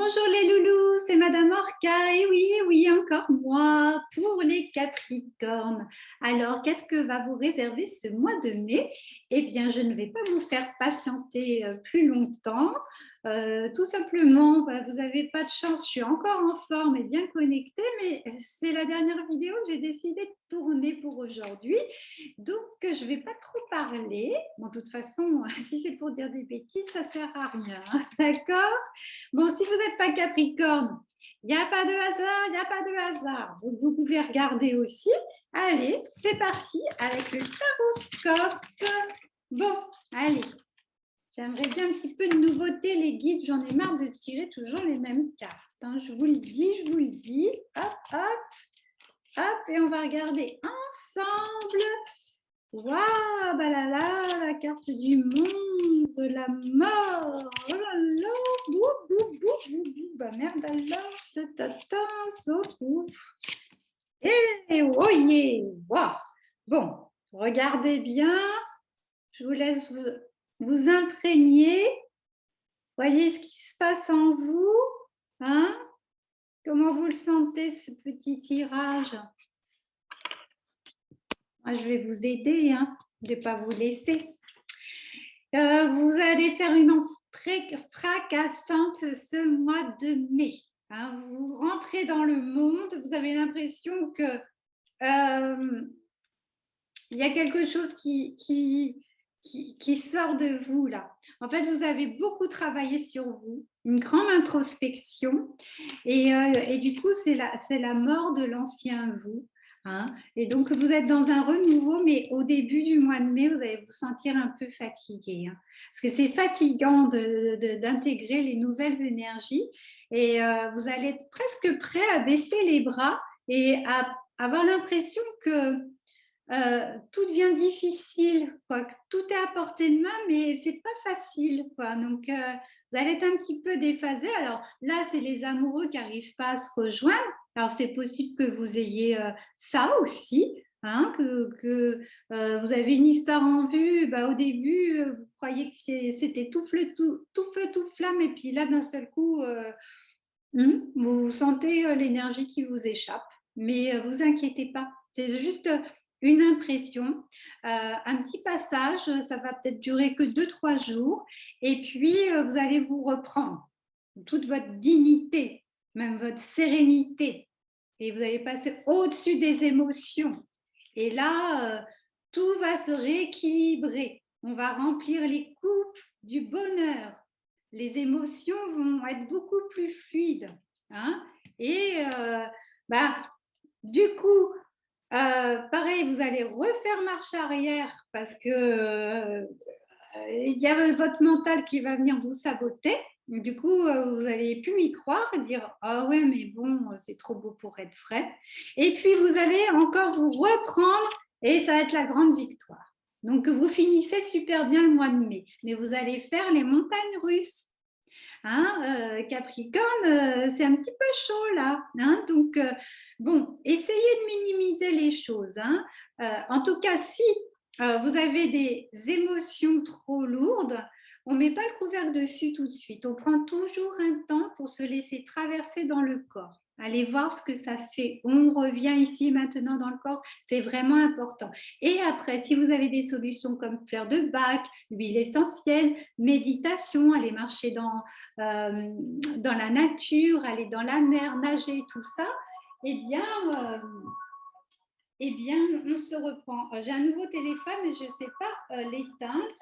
Bonjour les loulous, c'est Madame Orca. Et oui, encore moi pour les Capricornes. Alors, qu'est-ce que va vous réserver ce mois de mai? Eh bien, je ne vais pas vous faire patienter plus longtemps. Tout simplement, vous n'avez pas de chance, je suis encore en forme et bien connectée, mais c'est la dernière vidéo que j'ai décidé de tourner pour aujourd'hui. Donc, je ne vais pas trop parler. Bon, de toute façon, si c'est pour dire des bêtises, ça ne sert à rien. D'accord? Bon, si vous n'êtes pas Capricorne, il n'y a pas de hasard, il n'y a pas de hasard. Donc, vous pouvez regarder aussi. Allez, c'est parti avec le taroscope. Bon, allez. J'aimerais bien un petit peu de nouveauté, les guides. J'en ai marre de tirer toujours les mêmes cartes. Hein. Je vous le dis. Hop, hop, hop. Et on va regarder ensemble. Waouh, bah là là, la carte du monde, de la mort. Oh là là, bou, bou, bou, bou, bou. Bah merde alors, sauf. Et oh yeah, wow. Bon, regardez bien. Je vous laisse vous imprégner. Voyez ce qui se passe en vous. Hein? Comment vous le sentez, ce petit tirage? Moi, je vais vous aider. Hein? Je ne vais pas vous laisser. Vous allez faire une entrée fracassante ce mois de mai. Hein? Vous rentrez dans le monde. Vous avez l'impression que il y a quelque chose qui sort de vous là. En fait, vous avez beaucoup travaillé sur vous, une grande introspection, et du coup, c'est la mort de l'ancien vous. Hein. Et donc, vous êtes dans un renouveau, mais au début du mois de mai, vous allez vous sentir un peu fatigué. Hein, parce que c'est fatigant d'intégrer les nouvelles énergies, et vous allez être presque prêt à baisser les bras et à avoir l'impression que tout devient difficile, quoi. Tout est à portée de main, mais c'est pas facile, quoi. Donc, vous allez être un petit peu déphasé. Alors là, c'est les amoureux qui n'arrivent pas à se rejoindre. Alors, c'est possible que vous ayez ça aussi, hein, que vous avez une histoire en vue. Au début, vous croyez que c'était tout feu, tout flamme, et puis là, d'un seul coup, vous sentez l'énergie qui vous échappe. Mais vous inquiétez pas, c'est juste une impression, un petit passage, ça va peut-être durer que 2-3 jours, et puis vous allez vous reprendre toute votre dignité, même votre sérénité, et vous allez passer au-dessus des émotions. Et là, tout va se rééquilibrer. On va remplir les coupes du bonheur. Les émotions vont être beaucoup plus fluides. Hein, et du coup, pareil, vous allez refaire marche arrière parce que il y a votre mental qui va venir vous saboter. Du coup, vous n'allez plus y croire, dire « Ah ouais, mais bon, c'est trop beau pour être vrai. » Et puis, vous allez encore vous reprendre et ça va être la grande victoire. Donc, vous finissez super bien le mois de mai, mais vous allez faire les montagnes russes. Hein, Capricorne, c'est un petit peu chaud là. Hein, donc, bon, essayez de minimiser les choses. Hein. En tout cas, si vous avez des émotions trop lourdes, on ne met pas le couvercle dessus tout de suite. On prend toujours un temps pour se laisser traverser dans le corps. Allez voir ce que ça fait. On revient ici maintenant dans le corps. C'est vraiment important. Et après, si vous avez des solutions comme fleur de bac, huile essentielle, méditation, aller marcher dans la nature, aller dans la mer, nager, tout ça, eh bien, on se reprend. J'ai un nouveau téléphone et je ne sais pas l'éteindre.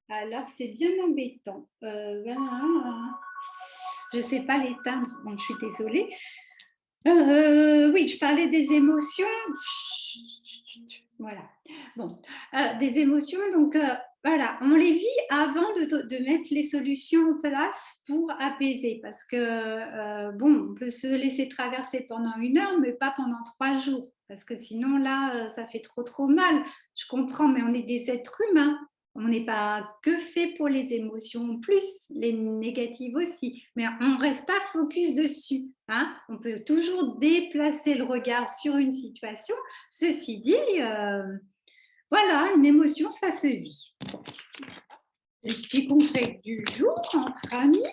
Alors, c'est bien embêtant. Je ne sais pas l'éteindre, donc je suis désolée. Oui, je parlais des émotions. Voilà. Bon, des émotions, donc voilà, on les vit avant de mettre les solutions en place pour apaiser, parce que bon, on peut se laisser traverser pendant 1 heure, mais pas pendant 3 jours, parce que sinon là, ça fait trop mal. Je comprends, mais on est des êtres humains. On n'est pas que fait pour les émotions, plus les négatives aussi, mais on ne reste pas focus dessus. Hein. On peut toujours déplacer le regard sur une situation. Ceci dit, voilà, une émotion, ça se vit. Le petit conseil du jour entre amis,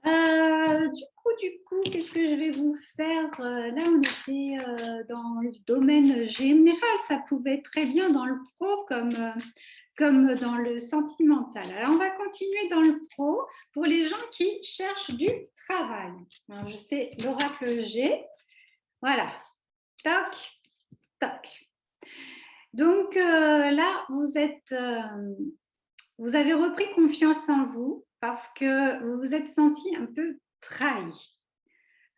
Du coup, qu'est-ce que je vais vous faire? Là, on était dans le domaine général. Ça pouvait être très bien dans le pro comme dans le sentimental. Alors, on va continuer dans le pro pour les gens qui cherchent du travail. Alors, je sais l'oracle G. Voilà. Toc, toc. Donc là, vous avez repris confiance en vous parce que vous vous êtes senti un peu trahi.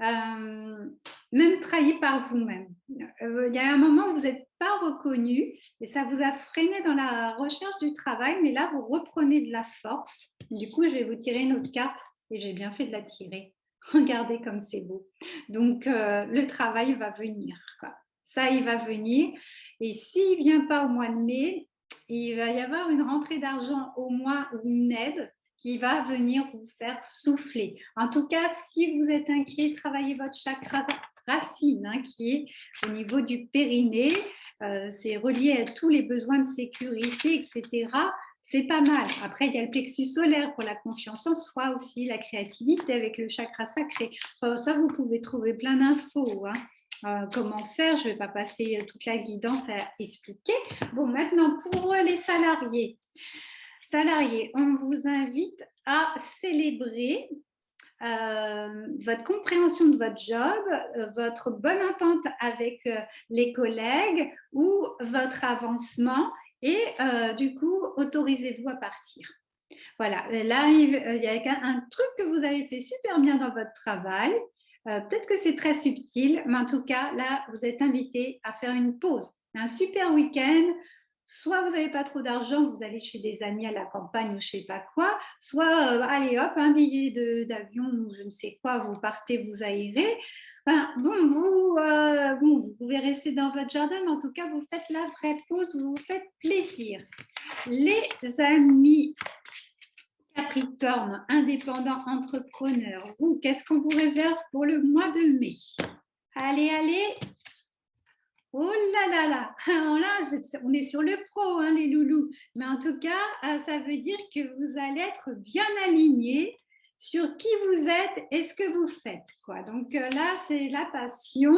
Même trahi par vous-même. Il y a un moment où vous n'êtes pas reconnu et ça vous a freiné dans la recherche du travail, mais là, vous reprenez de la force. Du coup, je vais vous tirer une autre carte et j'ai bien fait de la tirer. Regardez comme c'est beau. Donc, le travail va venir, quoi. Ça, il va venir. Et s'il ne vient pas au mois de mai, il va y avoir une rentrée d'argent au mois ou une aide qui va venir vous faire souffler. En tout cas, si vous êtes inquiet, travaillez votre chakra racine, hein, qui est au niveau du périnée. C'est relié à tous les besoins de sécurité, etc. C'est pas mal. Après, il y a le plexus solaire pour la confiance en soi aussi, la créativité avec le chakra sacré. Enfin, ça, vous pouvez trouver plein d'infos. Comment faire, je ne vais pas passer toute la guidance à expliquer. Bon, maintenant, pour les salariés, on vous invite à célébrer votre compréhension de votre job, votre bonne entente avec les collègues ou votre avancement et du coup, autorisez-vous à partir. Voilà, là, il y a un truc que vous avez fait super bien dans votre travail. Peut-être que c'est très subtil, mais en tout cas, là, vous êtes invité à faire une pause, un super week-end. Soit vous n'avez pas trop d'argent, vous allez chez des amis à la campagne ou je ne sais pas quoi, soit allez hop, un billet d'avion ou je ne sais quoi, vous partez, vous aérez. Enfin, bon, vous pouvez rester dans votre jardin, mais en tout cas, vous faites la vraie pause, vous vous faites plaisir. Les amis Capricorne, indépendant, entrepreneur, vous, qu'est-ce qu'on vous réserve pour le mois de mai? Allez, allez. Oh là là là, alors là, on est sur le pro, hein, les loulous. Mais en tout cas, ça veut dire que vous allez être bien alignés sur qui vous êtes et ce que vous faites, quoi. Donc là, c'est la passion.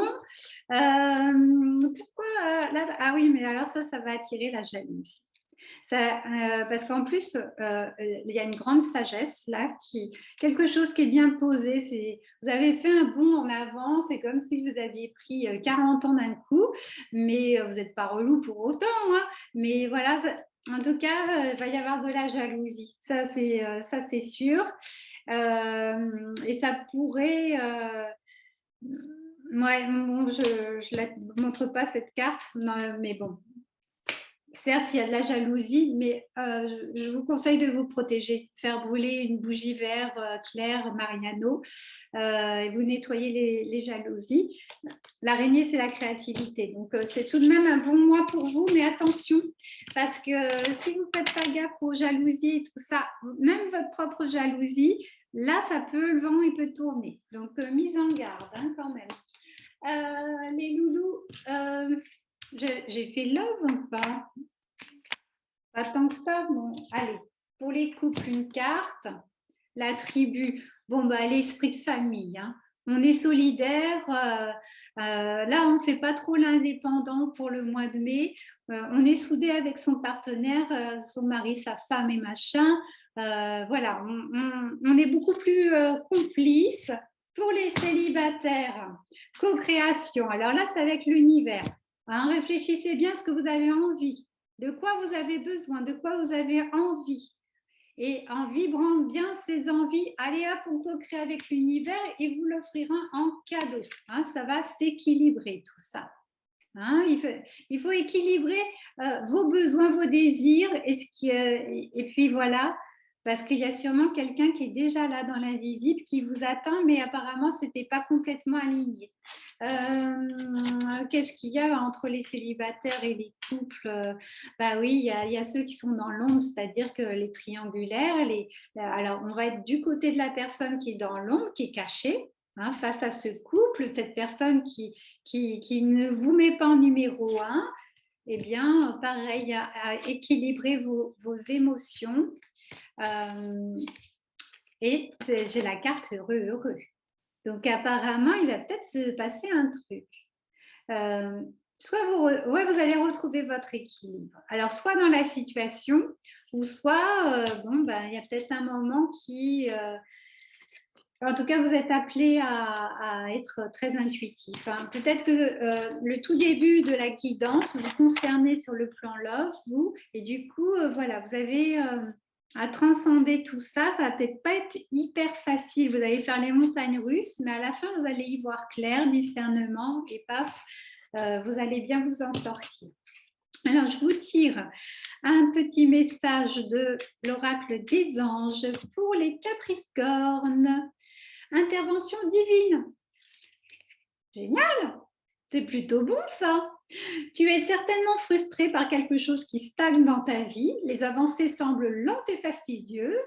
Pourquoi là, ah oui, mais alors ça va attirer la jalousie. Parce qu'en plus, il y a une grande sagesse là, quelque chose qui est bien posé. Vous avez fait un bond en avant, c'est comme si vous aviez pris 40 ans d'un coup, mais vous n'êtes pas relou pour autant. Hein, mais voilà, en tout cas, il va y avoir de la jalousie. Ça, c'est sûr. Et ça pourrait. Ouais, bon, je ne la montre pas cette carte, non, mais bon, certes, il y a de la jalousie, mais je vous conseille de vous protéger. Faire brûler une bougie vert claire, Mariano, et vous nettoyez les jalousies. L'araignée, c'est la créativité. Donc, c'est tout de même un bon mois pour vous, mais attention, parce que si vous ne faites pas gaffe aux jalousies et tout ça, même votre propre jalousie, là, le vent, il peut tourner. Donc, mise en garde, hein, quand même. Les loulous, j'ai fait love ou pas? Pas tant que ça. Bon, allez, pour les couples, une carte. La tribu, bon, bah, l'esprit de famille. Hein. On est solidaire. Là, on ne fait pas trop l'indépendant pour le mois de mai. On est soudé avec son partenaire, son mari, sa femme et machin. Voilà, on est beaucoup plus complices. Pour les célibataires, co-création. Alors là, c'est avec l'univers. Hein, réfléchissez bien à ce que vous avez envie, de quoi vous avez besoin, de quoi vous avez envie. Et en vibrant bien ces envies, allez hop, on co-crée avec l'univers et vous l'offrirez en cadeau. Hein, ça va s'équilibrer tout ça. Hein, il faut équilibrer vos besoins, vos désirs et puis voilà, parce qu'il y a sûrement quelqu'un qui est déjà là dans l'invisible, qui vous attend, mais apparemment, ce n'était pas complètement aligné. Qu'est-ce qu'il y a entre les célibataires et les couples? Bah oui, il y a ceux qui sont dans l'ombre, c'est-à-dire que les triangulaires, alors on va être du côté de la personne qui est dans l'ombre, qui est cachée, hein, face à ce couple, cette personne qui ne vous met pas en numéro un. Eh bien, pareil, à équilibrer vos émotions. Et j'ai la carte heureux, heureux. Donc apparemment, il va peut-être se passer un truc. Soit ouais, vous allez retrouver votre équilibre. Alors, soit dans la situation, ou soit, bon, ben, il y a peut-être un moment qui, en tout cas, vous êtes appelé à être très intuitif, hein. Peut-être que le tout début de la guidance vous concernez sur le plan love, vous, et du coup, voilà, vous avez à transcender tout ça. Ça va peut-être pas être hyper facile. Vous allez faire les montagnes russes, mais à la fin, vous allez y voir clair, discernement, et paf, vous allez bien vous en sortir. Alors, je vous tire un petit message de l'oracle des anges pour les Capricornes. Intervention divine. Génial, c'est plutôt bon ça. Tu es certainement frustré par quelque chose qui stagne dans ta vie. Les avancées semblent lentes et fastidieuses.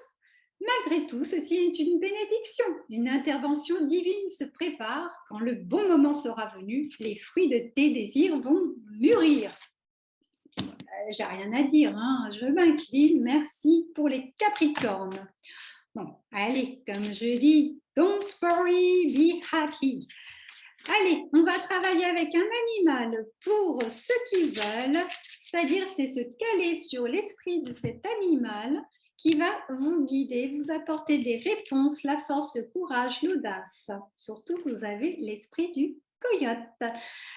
Malgré tout, ceci est une bénédiction. Une intervention divine se prépare. Quand le bon moment sera venu, les fruits de tes désirs vont mûrir. J'ai rien à dire, hein. Je m'incline. Merci pour les Capricornes. Bon, allez, comme je dis, don't worry, be happy. Allez, on va travailler avec un animal pour ceux qui veulent, c'est-à-dire c'est se caler sur l'esprit de cet animal qui va vous guider, vous apporter des réponses, la force, le courage, l'audace. Surtout, vous avez l'esprit du coyote.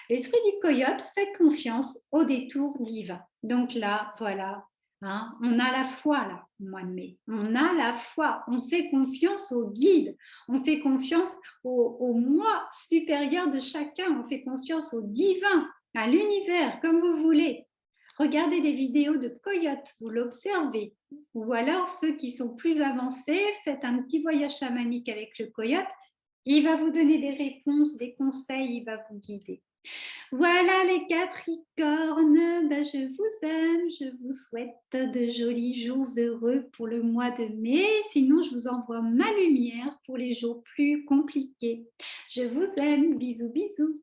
L'esprit du coyote fait confiance au détour divin. Donc là, voilà, hein, on a la foi là, au mois de mai. On a la foi, on fait confiance au guide, on fait confiance au moi supérieur de chacun, on fait confiance au divin, à l'univers, comme vous voulez. Regardez des vidéos de coyotes, vous l'observez. Ou alors, ceux qui sont plus avancés, faites un petit voyage chamanique avec le coyote. Il va vous donner des réponses, des conseils, il va vous guider. Voilà les Capricornes, ben, je vous aime, je vous souhaite de jolis jours heureux pour le mois de mai. Sinon, je vous envoie ma lumière pour les jours plus compliqués. Je vous aime, bisous, bisous.